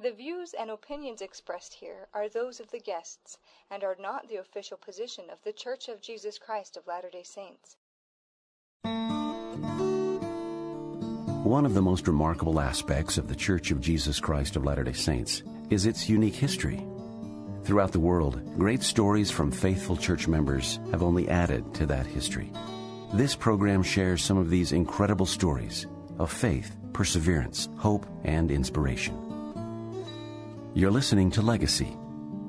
The views and opinions expressed here are those of the guests and are not the official position of The Church of Jesus Christ of Latter-day Saints. One of the most remarkable aspects of The Church of Jesus Christ of Latter-day Saints is its unique history. Throughout the world, great stories from faithful church members have only added to that history. This program shares some of these incredible stories of faith, perseverance, hope, and inspiration. You're listening to Legacy.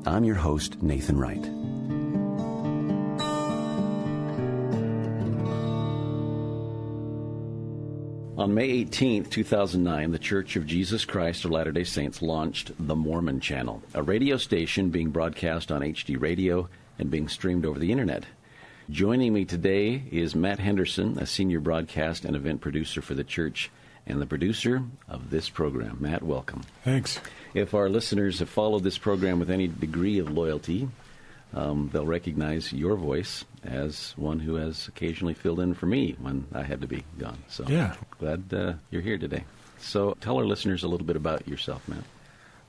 I'm your host, Nathan Wright. On May 18, 2009, The Church of Jesus Christ of Latter-day Saints launched The Mormon Channel, a radio station being broadcast on HD radio and being streamed over the Internet. Joining me today is Matt Henderson, a senior broadcast and event producer for the church and the producer of this program. Matt, welcome. Thanks. If our listeners have followed this program with any degree of loyalty, they'll recognize your voice as one who has occasionally filled in for me when I had to be gone. So yeah. Glad you're here today. So tell our listeners a little bit about yourself, Matt.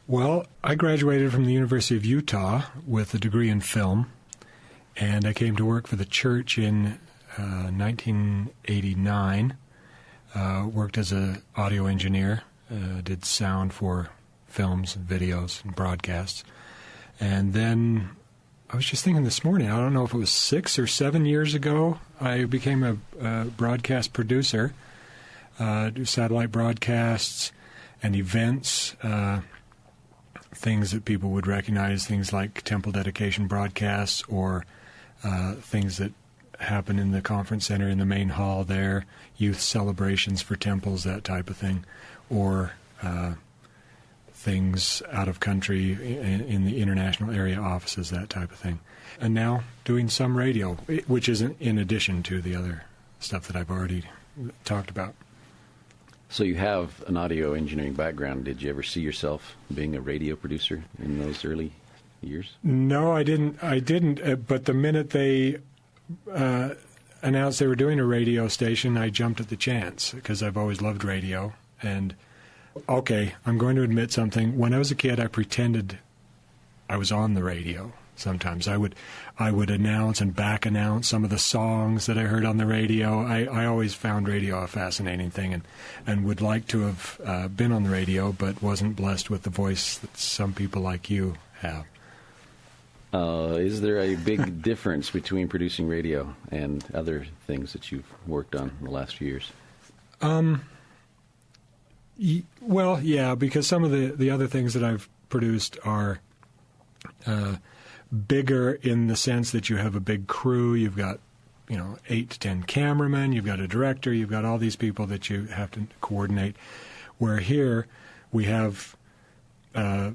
Well, I graduated from the University of Utah with a degree in film, and I came to work for the church in 1989. Worked as an audio engineer, did sound for films and videos and broadcasts. And then I was just thinking this morning, I don't know if it was 6 or 7 years ago, I became a broadcast producer, do satellite broadcasts and events, things that people would recognize, things like temple dedication broadcasts or things that happen in the conference center in the main hall there, youth celebrations for temples, that type of thing, or things out of country in the international area offices, that type of thing. And now doing some radio, which is in addition to the other stuff that I've already talked about. So you have an audio engineering background. Did you ever see yourself being a radio producer in those early years? No, I didn't. But the minute they announced they were doing a radio station, I jumped at the chance because I've always loved radio. And okay, I'm going to admit something. When I was a kid, I pretended I was on the radio. Sometimes I would announce and back announce some of the songs that I heard on the radio. I always found radio a fascinating thing, and would like to have been on the radio, but wasn't blessed with the voice that some people like you have. Is there a big difference between producing radio and other things that you've worked on in the last few years? Well, yeah, because some of the other things that I've produced are bigger in the sense that you have a big crew. You've got, 8 to 10 cameramen. You've got a director. You've got all these people that you have to coordinate. Where here we have the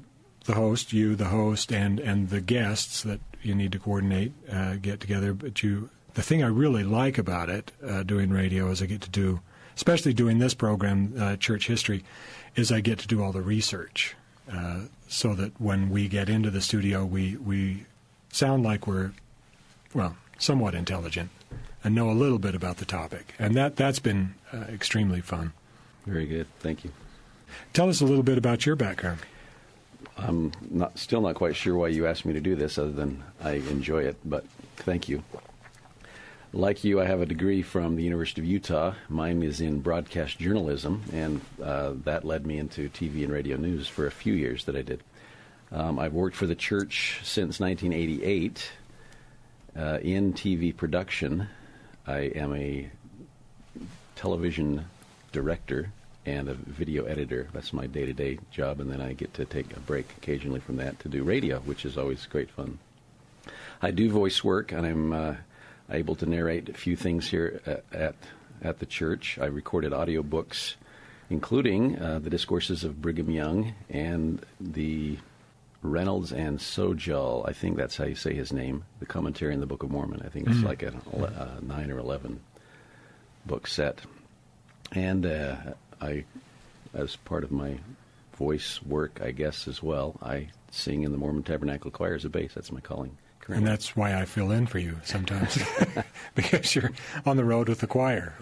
host, the host, and the guests that you need to coordinate, get together. But the thing I really like about it, doing radio, is I get to do, especially doing this program, Church History, is I get to do all the research, so that when we get into the studio, we sound like we're, somewhat intelligent and know a little bit about the topic. And that's been extremely fun. Very good. Thank you. Tell us a little bit about your background. I'm still not quite sure why you asked me to do this, other than I enjoy it, but thank you. Like you, I have a degree from the University of Utah. Mine is in broadcast journalism, and that led me into TV and radio news for a few years that I did. I've worked for the church since 1988 in TV production. I am a television director and a video editor. That's my day-to-day job, and then I get to take a break occasionally from that to do radio, which is always great fun. I do voice work, and I'm able to narrate a few things here at the church. I recorded audiobooks, including the discourses of Brigham Young and the Reynolds and Sojal, I think that's how you say his name, the commentary in the Book of Mormon. I think it's like a 9 or 11 book set. And I, as part of my voice work, I guess, as well, I sing in the Mormon Tabernacle Choir as a bass. That's my calling currently. And that's why I fill in for you sometimes, because you're on the road with the choir.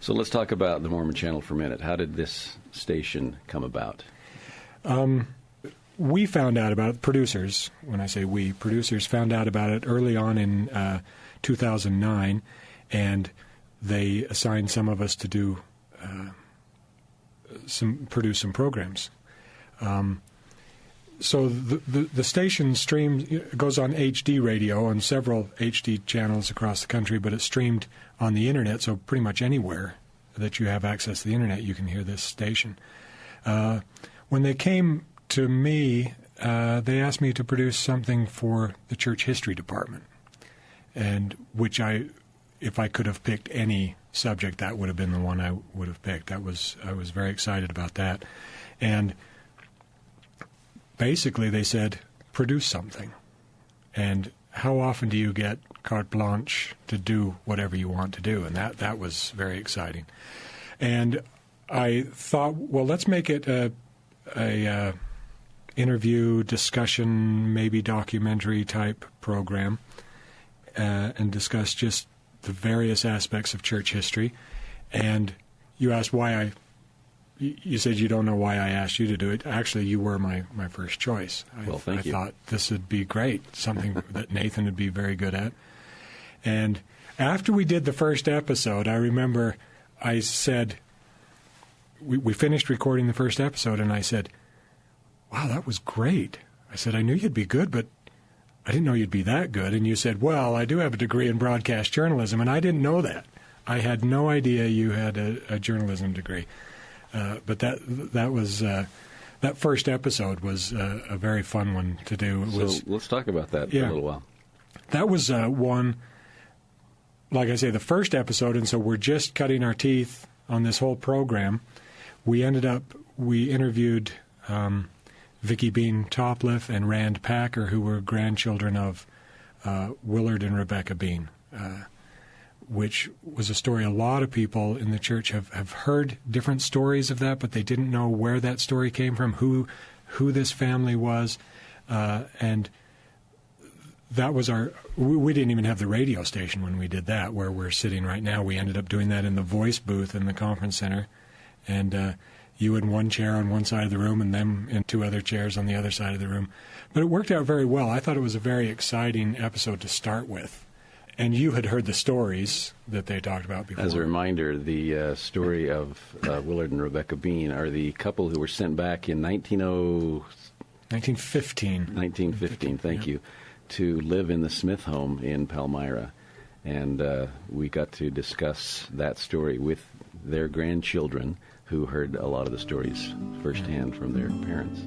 So let's talk about the Mormon Channel for a minute. How did this station come about? We found out about it, producers, when I say we, producers found out about it early on in 2009, and they assigned some of us to do produce some programs. So the station goes on HD radio on several HD channels across the country, but it's streamed on the internet, so pretty much anywhere that you have access to the internet, you can hear this station. When they came to me, they asked me to produce something for the church history department, and if I could have picked any subject, that would have been the one I would have picked. I was very excited about that. And basically they said, produce something. And how often do you get carte blanche to do whatever you want to do? And that was very exciting. And I thought, well, let's make it a interview, discussion, maybe documentary type program, and discuss just the various aspects of church history. And you asked why you said you don't know why I asked you to do it. Actually, you were my first choice. Well, thank you. I thought this would be great, something that Nathan would be very good at. And after we did the first episode, I remember I said, we finished recording the first episode, and I said, wow, that was great. I said, I knew you'd be good, but I didn't know you'd be that good. And you said, well, I do have a degree in broadcast journalism, and I didn't know that. I had no idea you had a journalism degree. But that was that first episode was a very fun one to do. So let's talk about that for a little while. That was one, like I say, the first episode, and so we're just cutting our teeth on this whole program. We interviewed Vicki Bean Topliff and Rand Packer, who were grandchildren of Willard and Rebecca Bean, which was a story a lot of people in the church have heard different stories of that, but they didn't know where that story came from, who this family was, and that was we didn't even have the radio station when we did that, where we're sitting right now. We ended up doing that in the voice booth in the conference center, and you in one chair on one side of the room and them in two other chairs on the other side of the room. But it worked out very well. I thought it was a very exciting episode to start with. And you had heard the stories that they talked about before. As a reminder, the story of Willard and Rebecca Bean are the couple who were sent back in 1915. 1915, thank you, to live in the Smith home in Palmyra. And we got to discuss that story with their grandchildren, who heard a lot of the stories firsthand from their parents.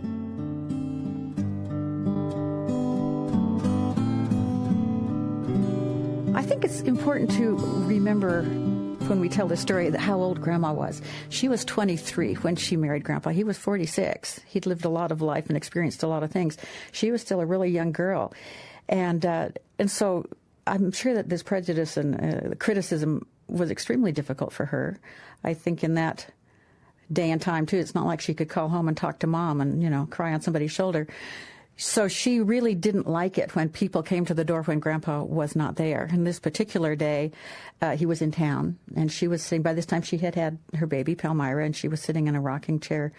I think it's important to remember when we tell the story that how old Grandma was. She was 23 when she married Grandpa. He was 46. He'd lived a lot of life and experienced a lot of things. She was still a really young girl. And so I'm sure that this prejudice and criticism was extremely difficult for her. I think in that day and time, too, it's not like she could call home and talk to Mom and, cry on somebody's shoulder. So she really didn't like it when people came to the door when Grandpa was not there. And this particular day, he was in town, and she was sitting, by this time she had had her baby, Palmyra, and she was sitting in a rocking chair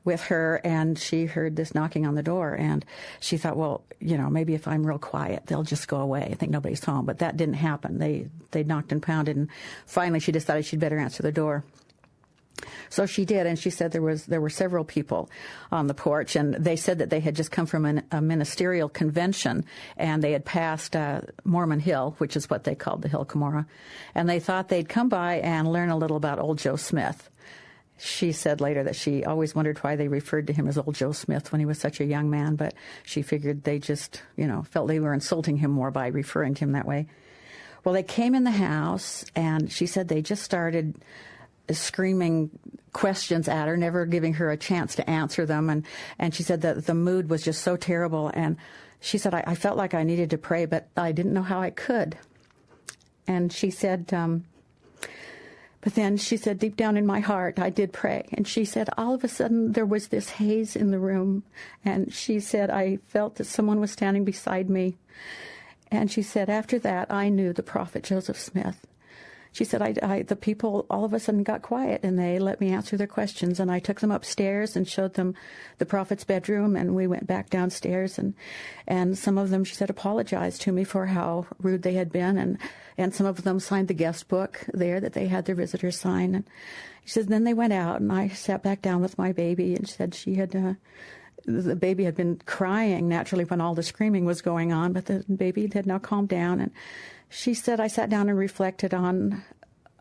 with her, and she heard this knocking on the door, and she thought, well, maybe if I'm real quiet, they'll just go away. I think nobody's home. But that didn't happen. They knocked and pounded, and finally she decided she'd better answer the door. So she did, and she said there were several people on the porch, and they said that they had just come from a ministerial convention, and they had passed Mormon Hill, which is what they called the Hill Cumorah, and they thought they'd come by and learn a little about old Joe Smith. She said later that she always wondered why they referred to him as old Joe Smith when he was such a young man, but she figured they just, felt they were insulting him more by referring to him that way. Well, they came in the house, and she said they just started screaming questions at her, never giving her a chance to answer them. And she said that the mood was just so terrible. And she said, I felt like I needed to pray, but I didn't know how I could. And she said, but then she said, deep down in my heart, I did pray. And she said, all of a sudden, there was this haze in the room. And she said, I felt that someone was standing beside me. And she said, after that, I knew the prophet Joseph Smith. she said, the people all of a sudden got quiet, and they let me answer their questions. And I took them upstairs and showed them the prophet's bedroom, and we went back downstairs. And some of them, she said, apologized to me for how rude they had been. And some of them signed the guest book there that they had their visitors sign. And she said, then they went out, and I sat back down with my baby, and she said she had... the baby had been crying naturally when all the screaming was going on, but the baby had now calmed down. And she said, I sat down and reflected on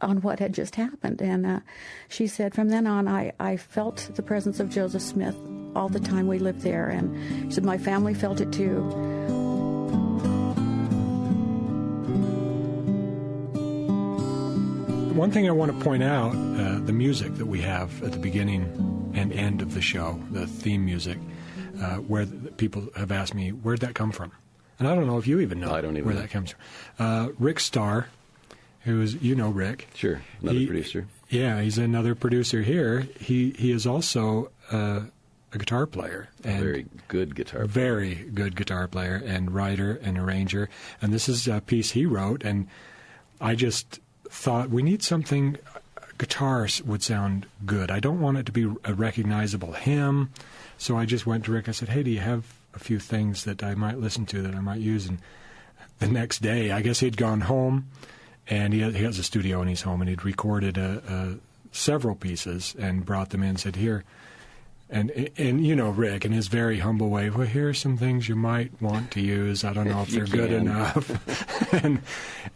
what had just happened. And she said, from then on, I felt the presence of Joseph Smith all the time we lived there. And she said, my family felt it too. One thing I want to point out, the music that we have at the beginning and end of the show, the theme music, where people have asked me, where'd that come from? And I don't know if you even know where that comes from. Rick Starr, who's, you know Rick. Sure, another producer. Yeah, he's another producer here. He is also a guitar player. And very good guitar player. Very good guitar player and writer and arranger. And this is a piece he wrote, and I just thought we need something, guitars would sound good. I don't want it to be a recognizable hymn. So I just went to Rick. I said, hey, do you have a few things that I might listen to that I might use? And the next day, I guess he'd gone home, and he has a studio in his home, and he'd recorded several pieces and brought them in and said, here. And you know Rick, in his very humble way, well, here are some things you might want to use. I don't know if they're good enough.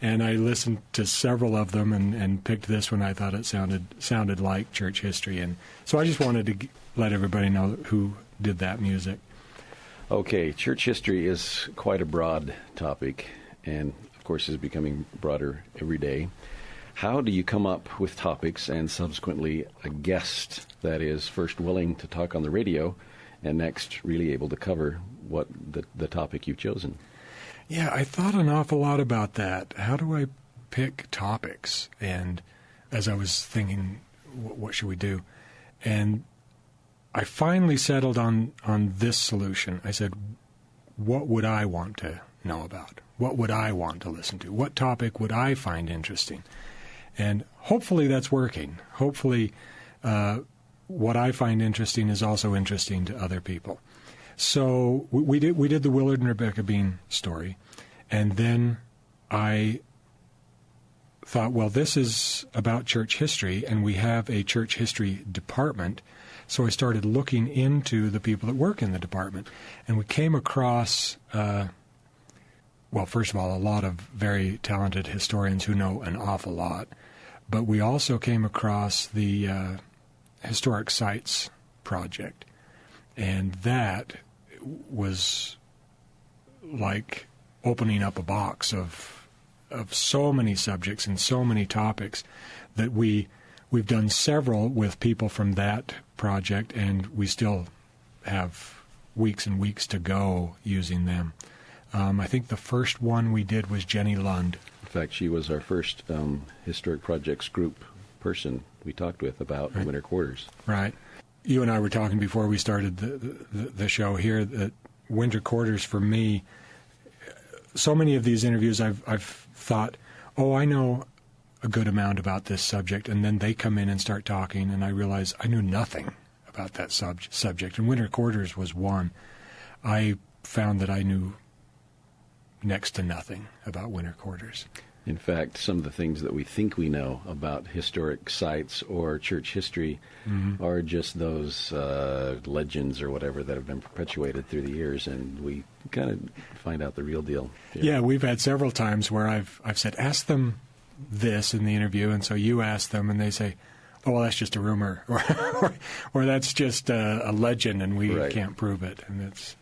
and I listened to several of them and picked this one. I thought it sounded like church history. And so I just wanted to let everybody know who did that music. Okay, church history is quite a broad topic, and of course is becoming broader every day. How do you come up with topics and subsequently a guest that is first willing to talk on the radio and next really able to cover what the topic you've chosen? Yeah, I thought an awful lot about that. How do I pick topics? And as I was thinking, what should we do? And I finally settled on this solution. I said, what would I want to know about? What would I want to listen to? What topic would I find interesting? And hopefully that's working. Hopefully what I find interesting is also interesting to other people. So we did the Willard and Rebecca Bean story, and then I thought, well, this is about church history, and we have a church history department. So I started looking into the people that work in the department, and we came across, well, first of all, a lot of very talented historians who know an awful lot, but we also came across the Historic Sites Project, and that was like opening up a box of so many subjects and so many topics that we've done several with people from that project, and we still have weeks and weeks to go using them. I think the first one we did was Jenny Lund. In fact, she was our first Historic Projects group person we talked with about winter quarters. Right. You and I were talking before we started the show here that winter quarters for me, so many of these interviews I've thought, oh, I know a good amount about this subject, and then they come in and start talking, and I realize I knew nothing about that subject, and winter quarters was one. I found that I knew next to nothing about winter quarters. In fact, some of the things that we think we know about historic sites or church history are just those legends or whatever that have been perpetuated through the years, and we kind of find out the real deal. Yeah, we've had several times where I've said, ask them this in the interview, and so you ask them, and they say, oh, well, that's just a rumor, or that's just a legend, and we can't prove it. And it's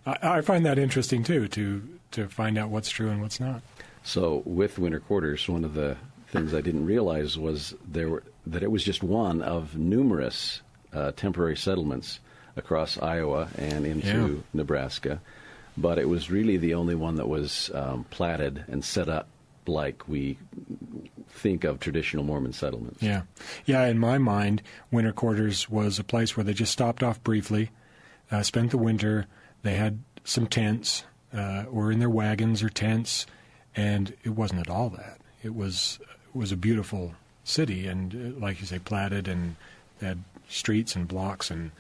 I find that interesting, too, to find out what's true and what's not. So with winter quarters, one of the things I didn't realize was that it was just one of numerous temporary settlements across Iowa and into Nebraska, but it was really the only one that was platted and set up like we think of traditional Mormon settlements. Yeah. In my mind, winter quarters was a place where they just stopped off briefly, spent the winter. They had some tents, were in their wagons or tents, and it wasn't at all that. It was was a beautiful city, and like you say, platted, and they had streets and blocks, and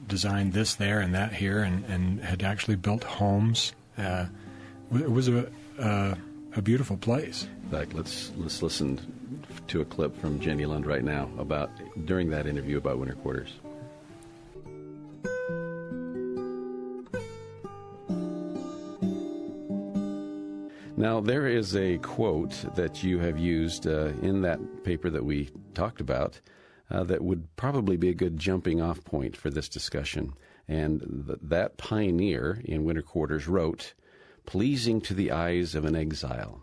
designed this there and that here, and had actually built homes. It was a beautiful place. In fact, let's listen to a clip from Jenny Lund right now about during that interview about winter quarters. Now, there is a quote that you have used in that paper that we talked about that would probably be a good jumping off point for this discussion. And that pioneer in winter quarters wrote, "Pleasing to the eyes of an exile."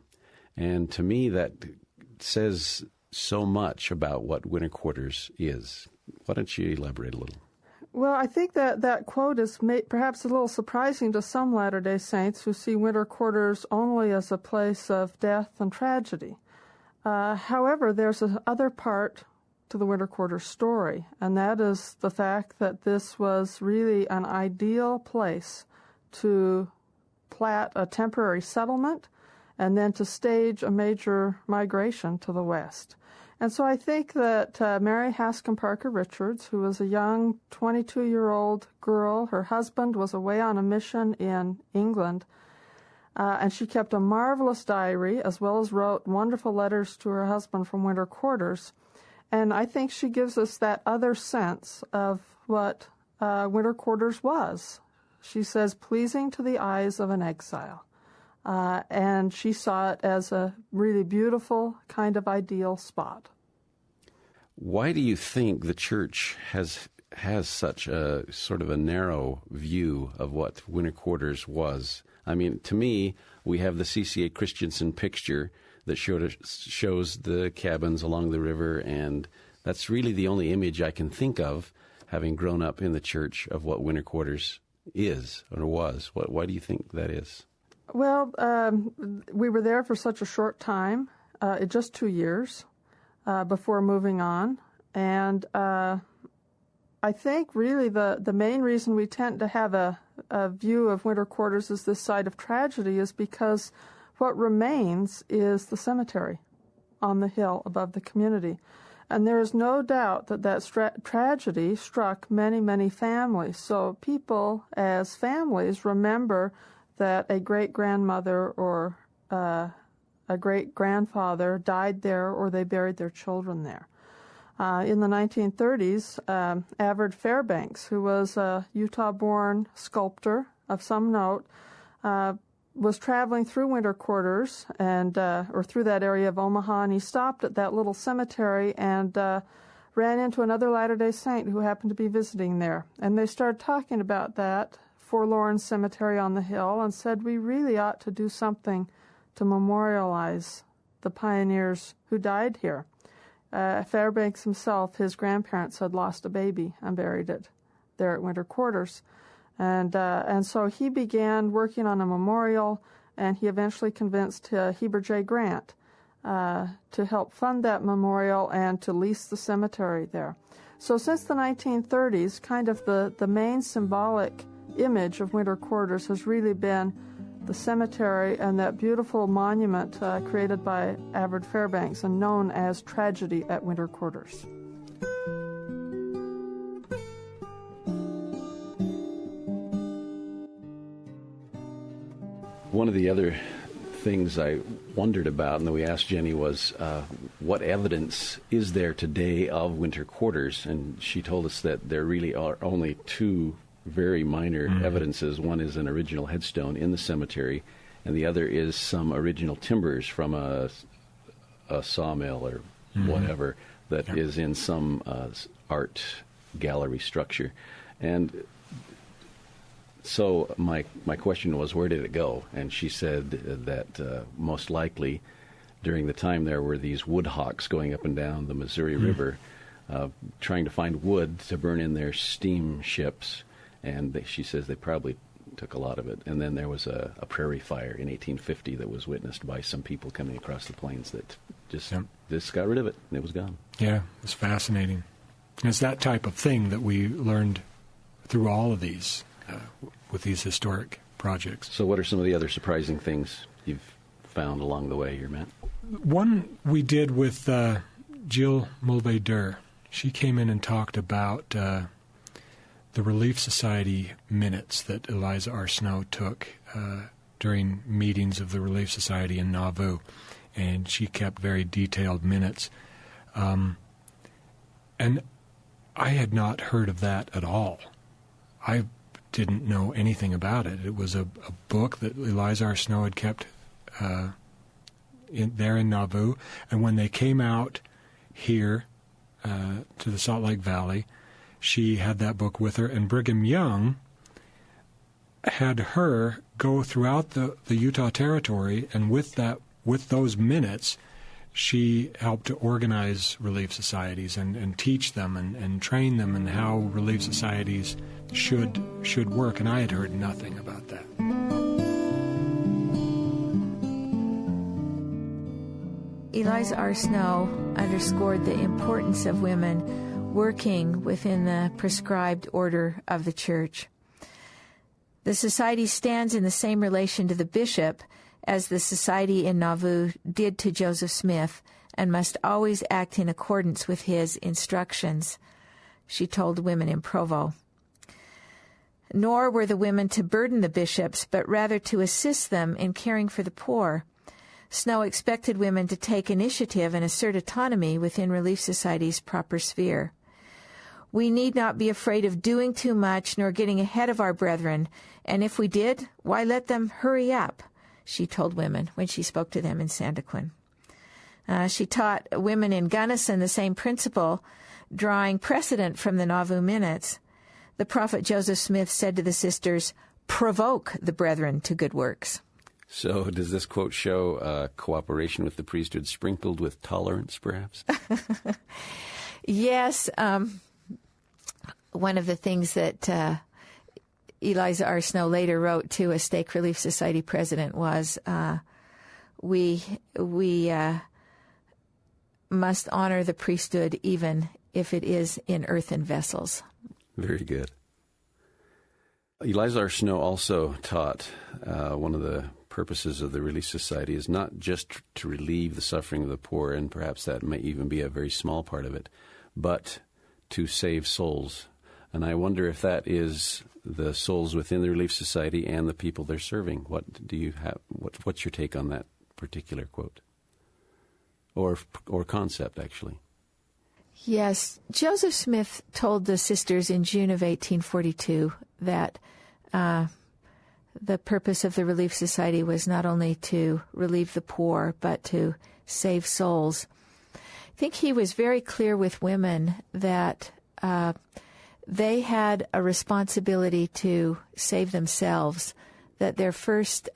And to me, that says so much about what winter quarters is. Why don't you elaborate a little? Well, I think that quote is perhaps a little surprising to some Latter-day Saints who see winter quarters only as a place of death and tragedy. However, there's another part to the winter quarters story, and that is the fact that this was really an ideal place to plat a temporary settlement and then to stage a major migration to the west. And so I think that Mary Haskin Parker Richards, who was a young 22-year-old girl, her husband was away on a mission in England, and she kept a marvelous diary as well as wrote wonderful letters to her husband from winter quarters. And I think she gives us that other sense of what winter quarters was. She says, pleasing to the eyes of an exile. And she saw it as a really beautiful kind of ideal spot. Why do you think the church has such a sort of a narrow view of what winter quarters was? I mean, to me, we have the CCA Christensen picture that shows the cabins along the river, and that's really the only image I can think of, having grown up in the church, of what winter quarters is or was. Why do you think that is? Well, we were there for such a short time, just 2 years, before moving on. And I think really the main reason we tend to have a view of winter quarters as this site of tragedy is because what remains is the cemetery on the hill above the community. And there is no doubt that tragedy struck many, many families. So people as families remember that a great-grandmother or a great-grandfather died there, or they buried their children there. In the 1930s, Avard Fairbanks, who was a Utah-born sculptor of some note, was traveling through winter quarters or through that area of Omaha, and he stopped at that little cemetery and ran into another Latter-day Saint who happened to be visiting there. And they started talking about that forlorn cemetery on the hill and said, we really ought to do something to memorialize the pioneers who died here. Fairbanks himself, his grandparents had lost a baby and buried it there at winter quarters. And so he began working on a memorial, and he eventually convinced Heber J. Grant to help fund that memorial and to lease the cemetery there. So since the 1930s, kind of the main symbolic image of winter quarters has really been the cemetery and that beautiful monument created by Avard Fairbanks and known as Tragedy at Winter Quarters. One of the other things I wondered about, and that we asked Jenny, was what evidence is there today of winter quarters? And she told us that there really are only two very minor evidences. One is an original headstone in the cemetery, and the other is some original timbers from a sawmill or whatever that is in some art gallery structure. And so my question was, where did it go? And she said that most likely during the time there were these woodhawks going up and down the Missouri River trying to find wood to burn in their steamships. And she says they probably took a lot of it. And then there was a prairie fire in 1850 that was witnessed by some people coming across the plains that just got rid of it, and it was gone. Yeah, it's fascinating. And it's that type of thing that we learned through all of these, with these historic projects. So what are some of the other surprising things you've found along the way here, Matt? One we did with Jill Mulvey-Durr. She came in and talked about the Relief Society minutes that Eliza R. Snow took during meetings of the Relief Society in Nauvoo, and she kept very detailed minutes. And I had not heard of that at all. I didn't know anything about it. It was a book that Eliza R. Snow had kept there in Nauvoo, and when they came out here to the Salt Lake Valley, she had that book with her, and Brigham Young had her go throughout the Utah Territory, and with those minutes, she helped to organize relief societies and teach them and train them in how relief societies should work, and I had heard nothing about that. Eliza R. Snow underscored the importance of women working within the prescribed order of the church. The society stands in the same relation to the bishop as the society in Nauvoo did to Joseph Smith, and must always act in accordance with his instructions, she told women in Provo. Nor were the women to burden the bishops, but rather to assist them in caring for the poor. Snow expected women to take initiative and assert autonomy within Relief Society's proper sphere. We need not be afraid of doing too much nor getting ahead of our brethren, and if we did, why let them hurry up, she told women when she spoke to them in Santaquin. She taught women in Gunnison the same principle, drawing precedent from the Nauvoo minutes. The prophet Joseph Smith said to the sisters, "Provoke the brethren to good works." So does this quote show cooperation with the priesthood sprinkled with tolerance, perhaps? Yes. One of the things that Eliza R. Snow later wrote to a Stake Relief Society president was, we must honor the priesthood even if it is in earthen vessels. Very good. Eliza R. Snow also taught one of the purposes of the Relief Society is not just to relieve the suffering of the poor, and perhaps that may even be a very small part of it, but to save souls. And I wonder if that is the souls within the Relief Society and the people they're serving. What do you have? What's your take on that particular quote or concept, actually? Yes, Joseph Smith told the sisters in June of 1842 that the purpose of the Relief Society was not only to relieve the poor, but to save souls. I think he was very clear with women that they had a responsibility to save themselves, that their first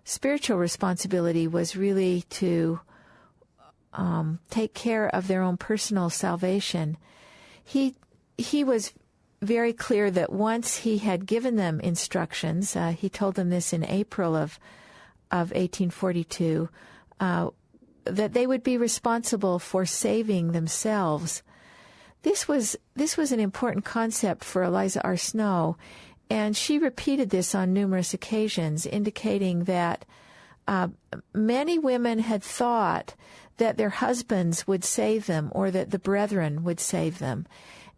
spiritual responsibility was really to take care of their own personal salvation. He was very clear that once he had given them instructions, he told them this in April of 1842, that they would be responsible for saving themselves. This was an important concept for Eliza R. Snow, and she repeated this on numerous occasions, indicating that many women had thought that their husbands would save them or that the brethren would save them.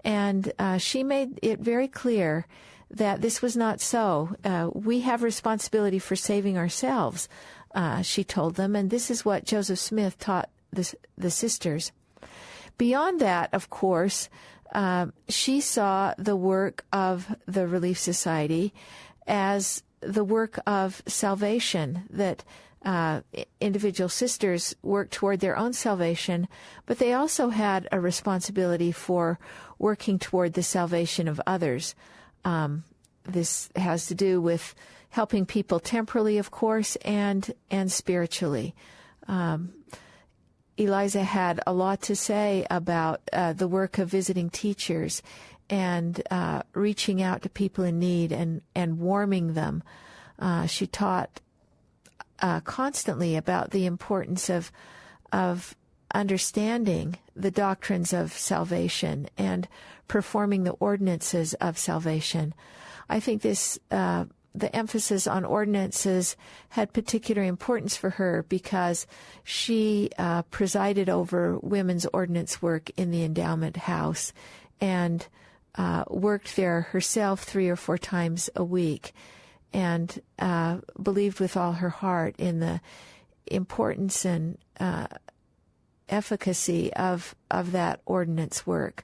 And she made it very clear that this was not so. We have responsibility for saving ourselves, she told them, and this is what Joseph Smith taught the sisters. Beyond that, of course, she saw the work of the Relief Society as the work of salvation, that individual sisters worked toward their own salvation, but they also had a responsibility for working toward the salvation of others. This has to do with helping people temporally, of course, and spiritually. Eliza had a lot to say about the work of visiting teachers and reaching out to people in need and warming them. She taught constantly about the importance of understanding the doctrines of salvation and performing the ordinances of salvation. I think this the emphasis on ordinances had particular importance for her because she presided over women's ordinance work in the endowment house and worked there herself 3 or 4 times a week, and believed with all her heart in the importance and efficacy of that ordinance work.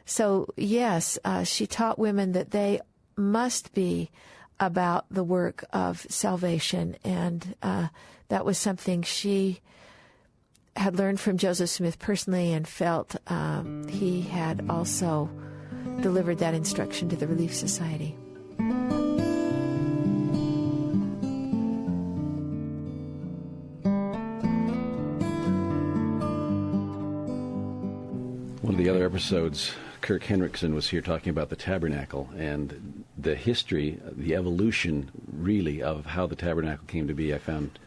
So yes, she taught women that they must be about the work of salvation, and that was something she had learned from Joseph Smith personally and felt he had also delivered that instruction to the Relief Society. One of the other episodes, Kirk Henriksen was here talking about the tabernacle and the history, the evolution, really, of how the tabernacle came to be. I found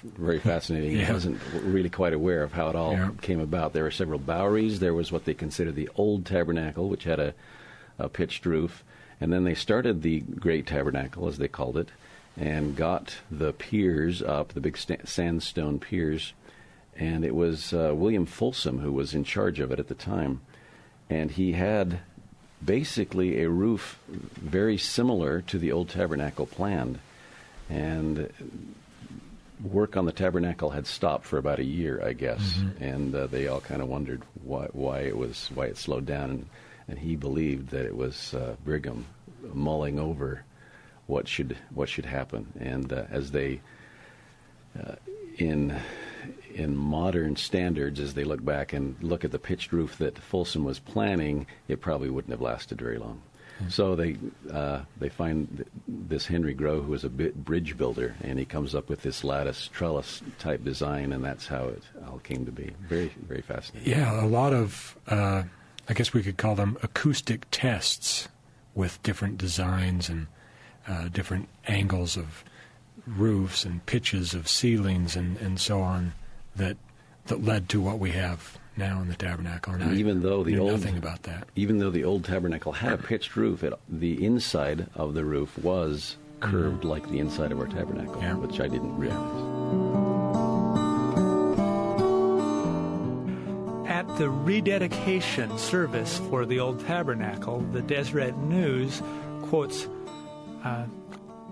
very fascinating. Yeah. I wasn't really quite aware of how it all came about. There were several Boweries. There was what they considered the old tabernacle, which had a pitched roof. And then they started the Great Tabernacle, as they called it, and got the piers up, the big sandstone piers. And it was William Folsom who was in charge of it at the time. And he had basically a roof very similar to the old tabernacle planned. And work on the tabernacle had stopped for about a year, I guess. Mm-hmm. And they all kind of wondered why it slowed down. And he believed that it was Brigham mulling over what should happen. And as they in modern standards, as they look back and look at the pitched roof that Folsom was planning, it probably wouldn't have lasted very long. Mm-hmm. So they find this Henry Grow, who was a bridge builder, and he comes up with this lattice trellis type design, and that's how it all came to be. Very, very fascinating. Yeah, a lot of, I guess we could call them acoustic tests with different designs and different angles of roofs and pitches of ceilings and so on that led to what we have now in the tabernacle. And even though the old nothing about that. Even though the old tabernacle had a pitched roof, the inside of the roof was curved like the inside of our tabernacle, which I didn't realize. At the rededication service for the old tabernacle, the Deseret News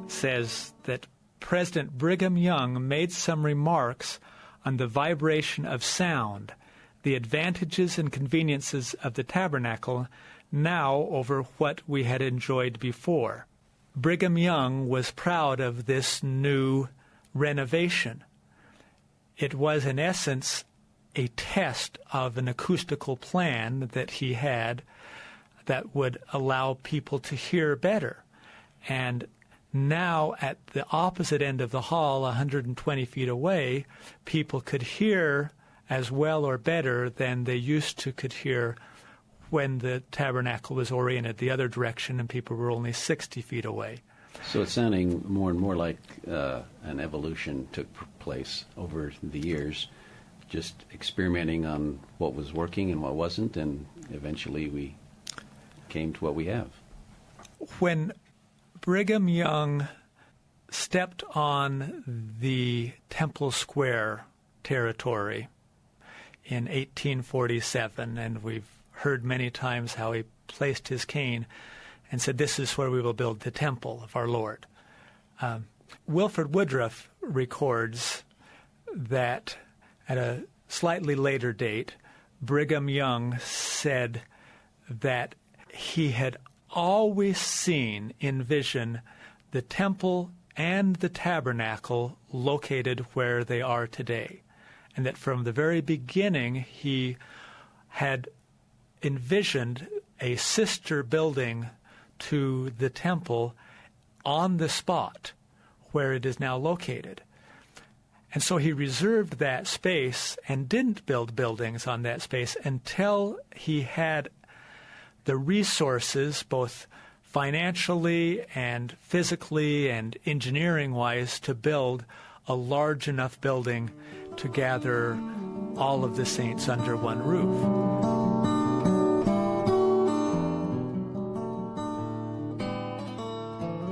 says that President Brigham Young made some remarks on the vibration of sound, the advantages and conveniences of the tabernacle now over what we had enjoyed before. Brigham Young was proud of this new renovation. It was, in essence, a test of an acoustical plan that he had that would allow people to hear better. And now, at the opposite end of the hall, 120 feet away, people could hear as well or better than they used to could hear when the tabernacle was oriented the other direction and people were only 60 feet away. So it's sounding more and more like an evolution took place over the years, just experimenting on what was working and what wasn't, and eventually we came to what we have. When Brigham Young stepped on the Temple Square territory in 1847, and we've heard many times how he placed his cane and said, "This is where we will build the temple of our Lord." Wilford Woodruff records that at a slightly later date, Brigham Young said that he had always seen in vision the temple and the tabernacle located where they are today, and that from the very beginning he had envisioned a sister building to the temple on the spot where it is now located. And so he reserved that space and didn't build buildings on that space until he had the resources, both financially and physically and engineering-wise, to build a large enough building to gather all of the saints under one roof.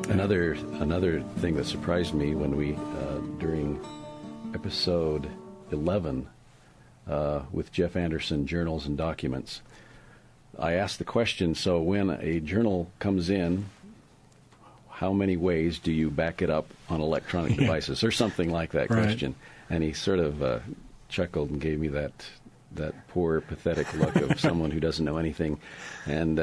Another thing that surprised me when we, during episode 11 with Jeff Anderson, Journals and Documents, I asked the question, so when a journal comes in, how many ways do you back it up on electronic devices, or something like that question? And he sort of chuckled and gave me that poor, pathetic look of someone who doesn't know anything, and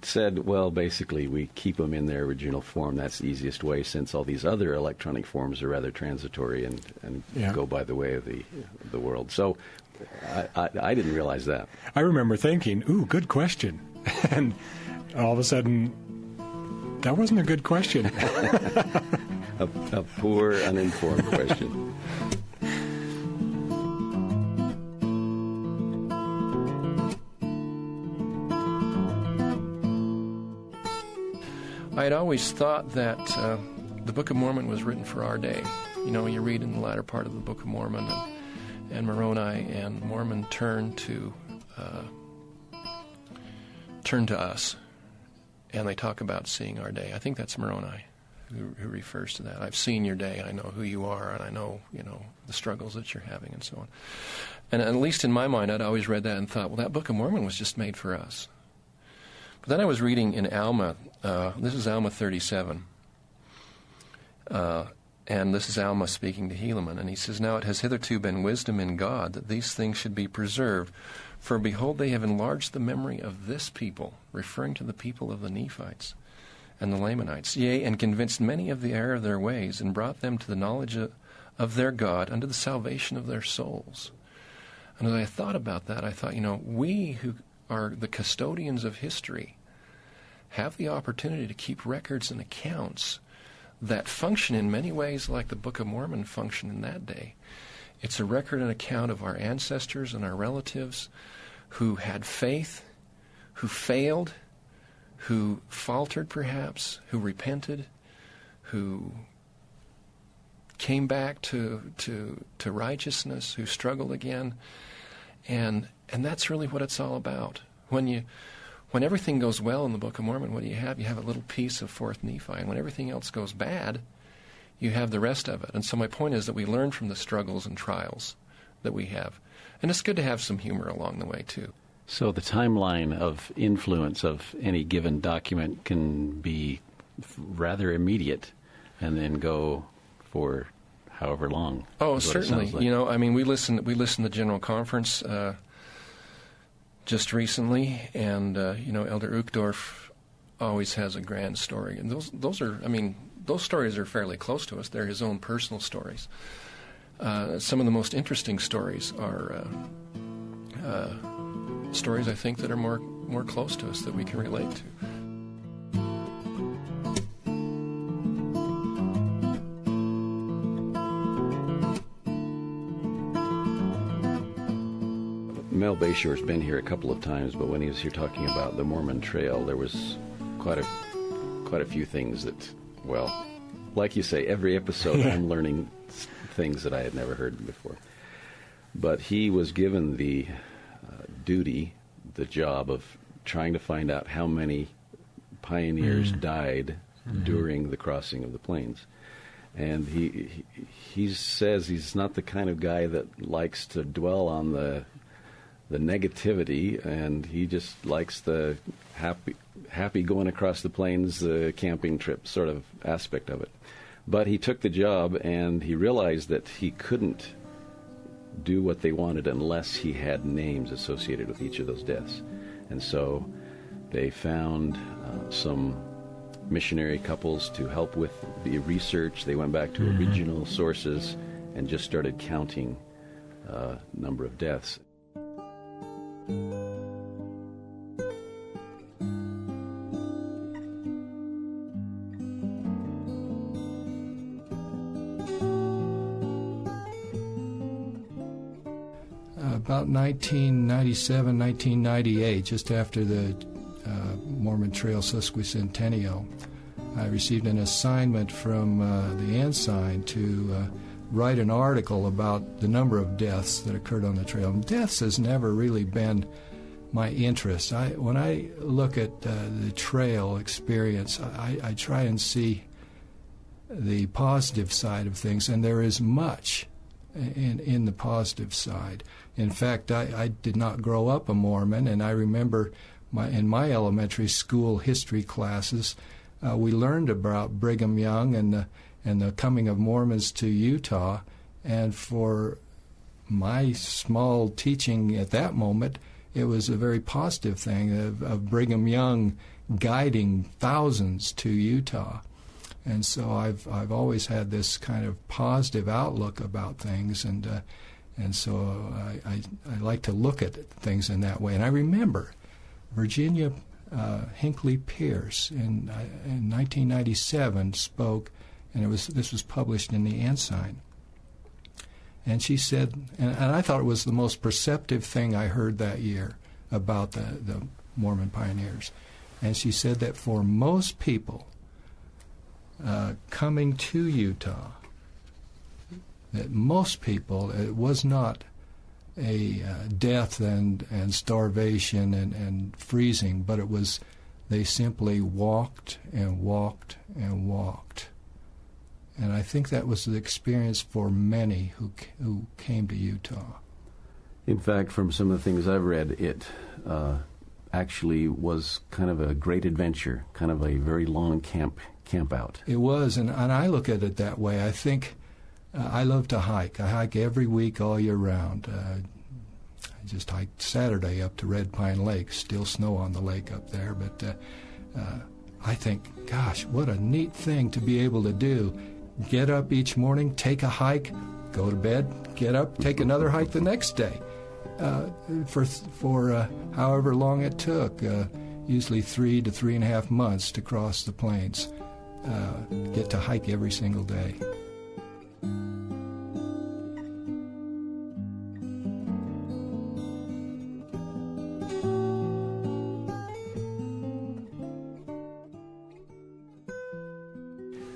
said, well, basically, we keep them in their original form. That's the easiest way, since all these other electronic forms are rather transitory and go by the way of the world. So I didn't realize that. I remember thinking, ooh, good question. And all of a sudden, that wasn't a good question. a poor, uninformed question. I had always thought that the Book of Mormon was written for our day. You know, you read in the latter part of the Book of Mormon, and Moroni and Mormon turn to us, and they talk about seeing our day. I think that's Moroni who refers to that. I've seen your day. I know who you are, and I know, the struggles that you're having, and so on. And at least in my mind, I'd always read that and thought, well, that Book of Mormon was just made for us. But then I was reading in Alma, this is Alma 37, and this is Alma speaking to Helaman, and he says, "Now it has hitherto been wisdom in God that these things should be preserved, for behold, they have enlarged the memory of this people," referring to the people of the Nephites and the Lamanites, "yea, and convinced many of the error of their ways, and brought them to the knowledge of their God unto the salvation of their souls." And as I thought about that, I thought, we who are the custodians of history have the opportunity to keep records and accounts that function in many ways like the Book of Mormon functioned in that day. It's a record and account of our ancestors and our relatives who had faith, who failed, who faltered perhaps, who repented, who came back to righteousness, who struggled again. And that's really what it's all about. When everything goes well in the Book of Mormon, what do you have? You have a little piece of 4th Nephi. And when everything else goes bad, you have the rest of it. And so my point is that we learn from the struggles and trials that we have. And it's good to have some humor along the way, too. So the timeline of influence of any given document can be rather immediate and then go for however long. Oh, certainly. Like. We listened to General Conference just recently, and Elder Uchtdorf always has a grand story, and those stories are fairly close to us. They're his own personal stories. Some of the most interesting stories are stories, I think, that are more close to us that we can relate to. Mel Bayshore's been here a couple of times, but when he was here talking about the Mormon Trail, there was quite a few things that, well, like you say, every episode I'm learning things that I had never heard before. But he was given the job of trying to find out how many pioneers died during the crossing of the plains. And he says he's not the kind of guy that likes to dwell on the negativity, and he just likes the happy going across the plains, the camping trip sort of aspect of it. But he took the job, and he realized that he couldn't do what they wanted unless he had names associated with each of those deaths. And so they found some missionary couples to help with the research. They went back to original sources and just started counting number of deaths. About 1997, 1998, just after the Mormon Trail Sesquicentennial, I received an assignment from the Ensign to write an article about the number of deaths that occurred on the trail. And deaths has never really been my interests. When I look at the trail experience, I try and see the positive side of things, and there is much in the positive side. In fact, I did not grow up a Mormon, and I remember in my elementary school history classes, we learned about Brigham Young and the coming of Mormons to Utah, and for my small teaching at that moment, it was a very positive thing of Brigham Young guiding thousands to Utah. And so I've always had this kind of positive outlook about things, and so I like to look at things in that way. And I remember Virginia Hinckley Pierce in 1997 spoke, and this was published in the Ensign. And she said, and I thought it was the most perceptive thing I heard that year about the Mormon pioneers. And she said that for most people coming to Utah, that most people, it was not a death and starvation and freezing, but it was they simply walked and walked and walked. And I think that was the experience for many who came to Utah. In fact, from some of the things I've read, it actually was kind of a great adventure, kind of a very long camp out. It was, and I look at it that way. I think I love to hike. I hike every week all year round. I just hiked Saturday up to Red Pine Lake. Still snow on the lake up there, but I think, gosh, what a neat thing to be able to do. Get up each morning, take a hike, go to bed, get up, take another hike the next day. For however long it took, usually 3 to 3.5 months to cross the plains. Get to hike every single day.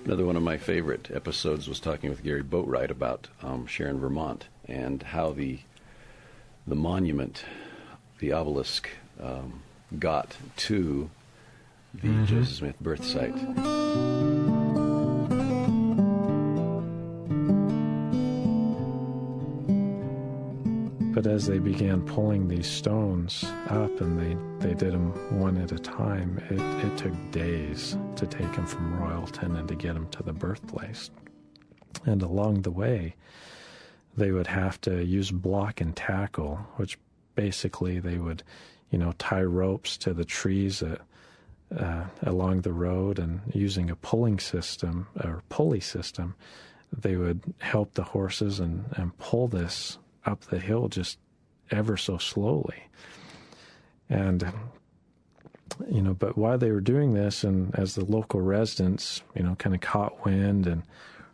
Another one of my favorite episodes was talking with Gary Boatwright about Sharon, Vermont, and how the monument, the obelisk, got to the Joseph Smith birth site. But as they began pulling these stones up, and they did them one at a time, it took days to take them from Royalton and to get them to the birthplace. And along the way, they would have to use block and tackle, which basically they would, tie ropes to the trees along the road, and using a pulling system or pulley system, they would help the horses and pull this up the hill just ever so slowly. And, but while they were doing this, and as the local residents, kind of caught wind and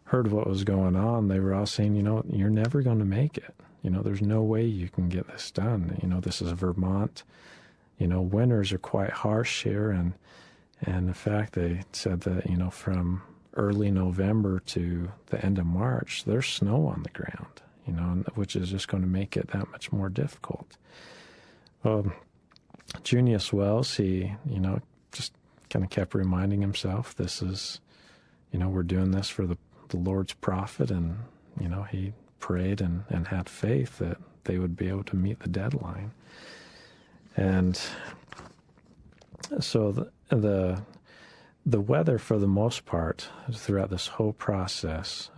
heard what was going on, they were all saying, you're never going to make it. There's no way you can get this done. This is Vermont. Winters are quite harsh here. And in fact, they said that, from early November to the end of March, there's snow on the ground. Which is just going to make it that much more difficult. Junius Wells, he, just kind of kept reminding himself, this is, we're doing this for the Lord's prophet, and, he prayed and had faith that they would be able to meet the deadline. And so the weather, for the most part, throughout this whole process,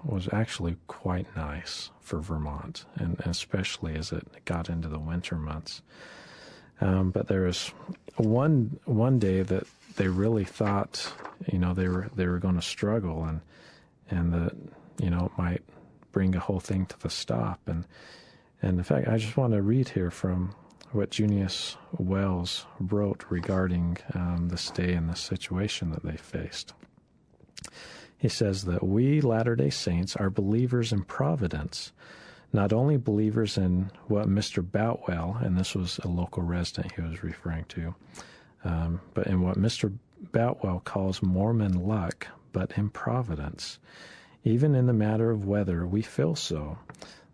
was actually quite nice for Vermont, and especially as it got into the winter months. But there was one day that they really thought, they were going to struggle, and that it might bring the whole thing to the stop. And in fact, I just want to read here from what Junius Wells wrote regarding this day and the situation that they faced. He says that we Latter-day Saints are believers in providence, not only believers in what Mr. Boutwell, and this was a local resident he was referring to, but in what Mr. Boutwell calls Mormon luck, but in providence. Even in the matter of weather, we feel so.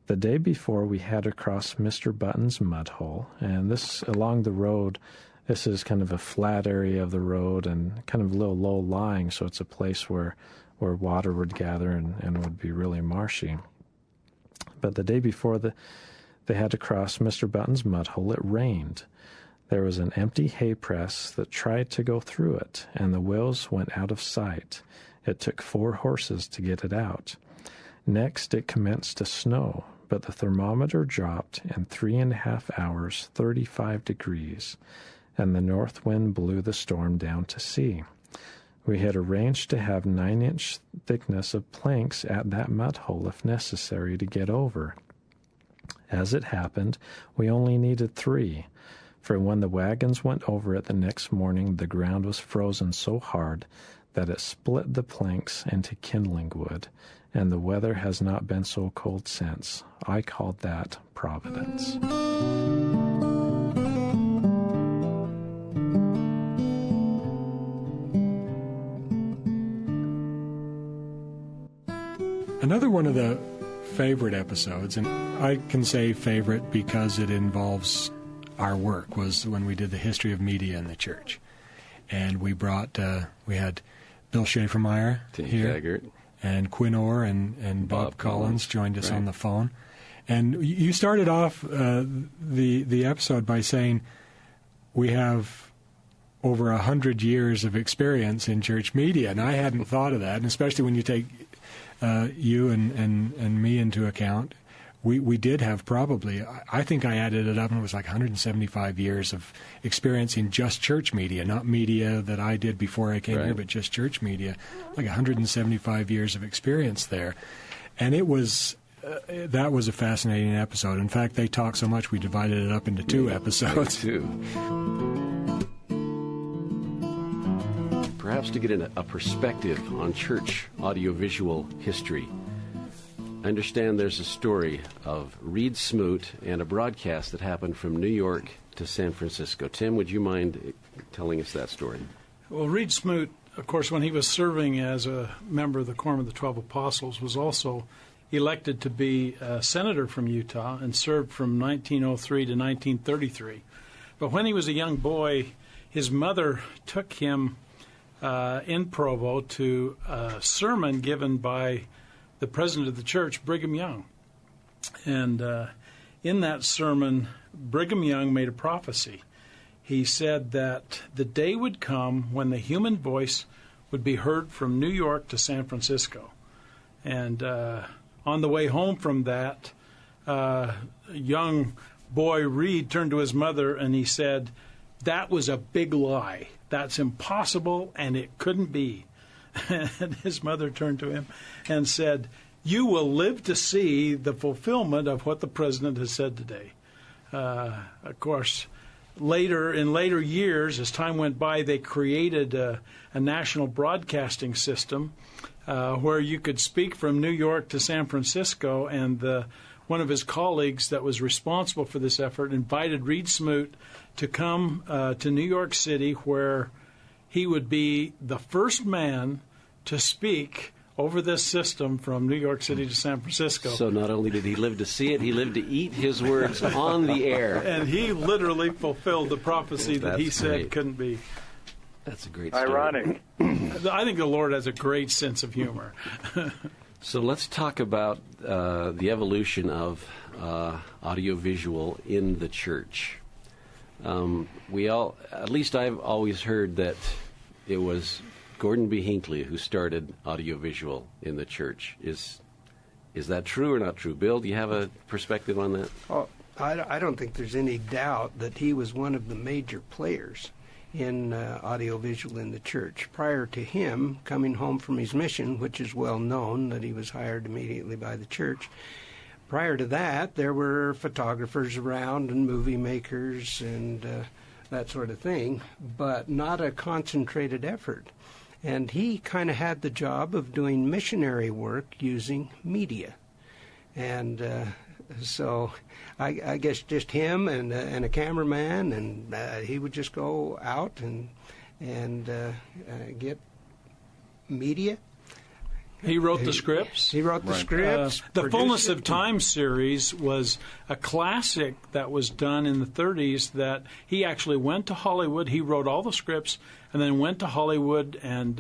The day before, we had to cross Mr. Button's mud hole, and this along the road, this is kind of a flat area of the road and kind of a little low-lying, so it's a place where water would gather and would be really marshy. But the day before they had to cross Mr. Button's mud hole, it rained. There was an empty hay press that tried to go through it, and the wheels went out of sight. It took 4 horses to get it out. Next, it commenced to snow, but the thermometer dropped in 3.5 hours, 35 degrees, and the north wind blew the storm down to sea. We had arranged to have 9-inch thickness of planks at that mud hole if necessary to get over. As it happened, we only needed 3, for when the wagons went over it the next morning, the ground was frozen so hard that it split the planks into kindling wood, and the weather has not been so cold since. I called that Providence. Another one of the favorite episodes, and I can say favorite because it involves our work, was when we did the history of media in the church. And we brought, we had Bill Schaefermeyer here, Taggart. And Quinn Orr and Bob Collins joined us on the phone. And you started off the episode by saying we have over 100 years of experience in church media, and I hadn't thought of that, and especially when you take you and me into account. We did have probably, I think I added it up and it was like 175 years of experience in just church media, not media that I did before I came here, but just church media, like 175 years of experience there. And it was, that was a fascinating episode. In fact, they talked so much we divided it up into 2 episodes. Perhaps to get a perspective on church audiovisual history. I understand there's a story of Reed Smoot and a broadcast that happened from New York to San Francisco. Tim, would you mind telling us that story? Well, Reed Smoot, of course, when he was serving as a member of the Quorum of the 12 Apostles, was also elected to be a senator from Utah and served from 1903 to 1933. But when he was a young boy, his mother took him in Provo to a sermon given by the president of the church, Brigham Young. And in that sermon, Brigham Young made a prophecy. He said that the day would come when the human voice would be heard from New York to San Francisco. And on the way home from that, young boy Reed turned to his mother and he said, "That was a big lie. That's impossible, and it couldn't be." And his mother turned to him and said, "You will live to see the fulfillment of what the president has said today." Of course, in later years, as time went by, they created a national broadcasting system where you could speak from New York to San Francisco, and one of his colleagues that was responsible for this effort invited Reed Smoot to come to New York City, where he would be the first man to speak over this system from New York City to San Francisco. So not only did he live to see it, he lived to eat his words on the air. And he literally fulfilled the prophecy that he said couldn't be. That's a great story. Ironic. I think the Lord has a great sense of humor. So let's talk about the evolution of audiovisual in the church. At least I've always heard that it was Gordon B. Hinckley who started audiovisual in the church. Is that true or not true? Bill, do you have a perspective on that? Oh, I don't think there's any doubt that he was one of the major players in audiovisual in the church. Prior to him coming home from his mission, which is well known that he was hired immediately by the church, prior to that, there were photographers around and movie makers and that sort of thing, but not a concentrated effort. And he kind of had the job of doing missionary work using media. And so I guess just him and a cameraman, and he would just go out and get media, He wrote the scripts. He wrote the scripts. The Fullness of Time series was a classic that was done in the 30s that he actually went to Hollywood. He wrote all the scripts and then went to Hollywood, and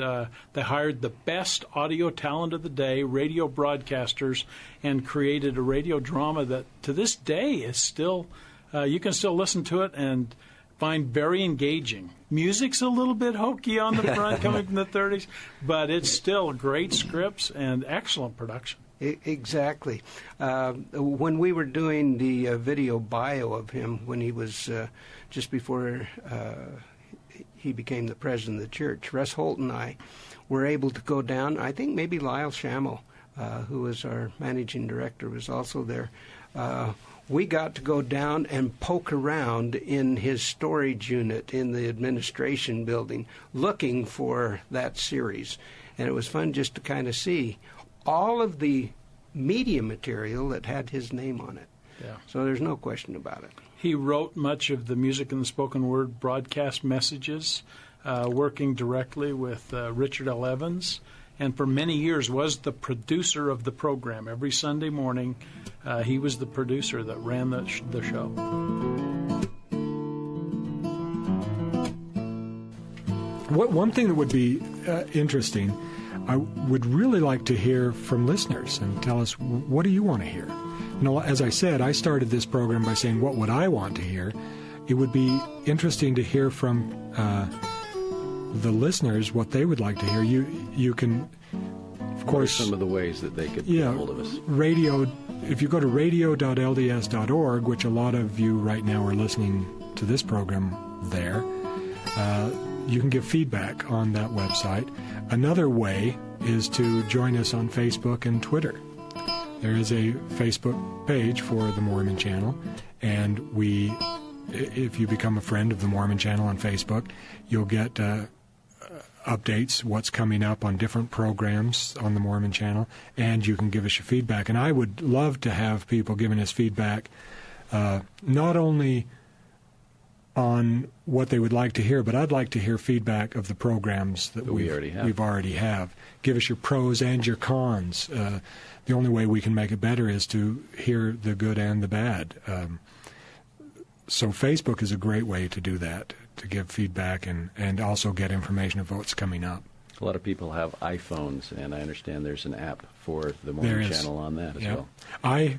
they hired the best audio talent of the day, radio broadcasters, and created a radio drama that to this day is still, you can still listen to it and find very engaging. Music's a little bit hokey on the front coming from the 30s, but it's still great scripts and excellent production. Exactly. When we were doing the video bio of him when he was just before he became the president of the church, Russ Holt and I were able to go down. I think maybe Lyle Schammel, who was our managing director, was also there. We got to go down and poke around in his storage unit in the administration building looking for that series. And it was fun just to kind of see all of the media material that had his name on it. Yeah. So there's no question about it. He wrote much of the music and the spoken word broadcast messages, working directly with Richard L. Evans, and for many years was the producer of the program. Every Sunday morning, he was the producer that ran the show. One thing that would be interesting, I would really like to hear from listeners and tell us, what do you want to hear? You know, as I said, I started this program by saying, what would I want to hear? It would be interesting to hear from the listeners what they would like to hear. You can, of course, some of the ways that they could get hold of us. Radio. If you go to radio.lds.org, which a lot of you right now are listening to this program there, you can give feedback on that website. Another way is to join us on Facebook and Twitter. There is a Facebook page for the Mormon Channel, and if you become a friend of the Mormon Channel on Facebook, you'll get updates, what's coming up on different programs on the Mormon Channel, and you can give us your feedback. And I would love to have people giving us feedback, not only on what they would like to hear, but I'd like to hear feedback of the programs that we've already have. Give us your pros and your cons. The only way we can make it better is to hear the good and the bad. So Facebook is a great way to do that, to give feedback and also get information of what's coming up. A lot of people have iPhones, and I understand there's an app for the Mormon Channel on that as well. I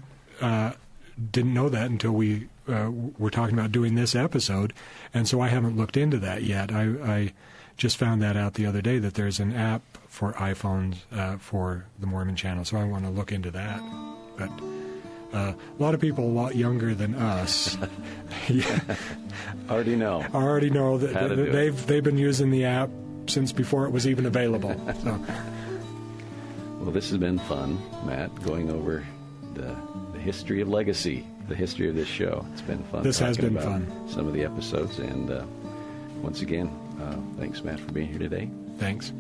didn't know that until we were talking about doing this episode, and so I haven't looked into that yet. I just found that out the other day, that there's an app for iPhones for the Mormon Channel, so I want to look into that. But a lot of people a lot younger than us already know that they've been using the app since before it was even available. So. Well, this has been fun, Matt, going over the history of Legacy, the history of this show. It's been fun. This has been fun. Some of the episodes, and once again, thanks, Matt, for being here today. Thanks.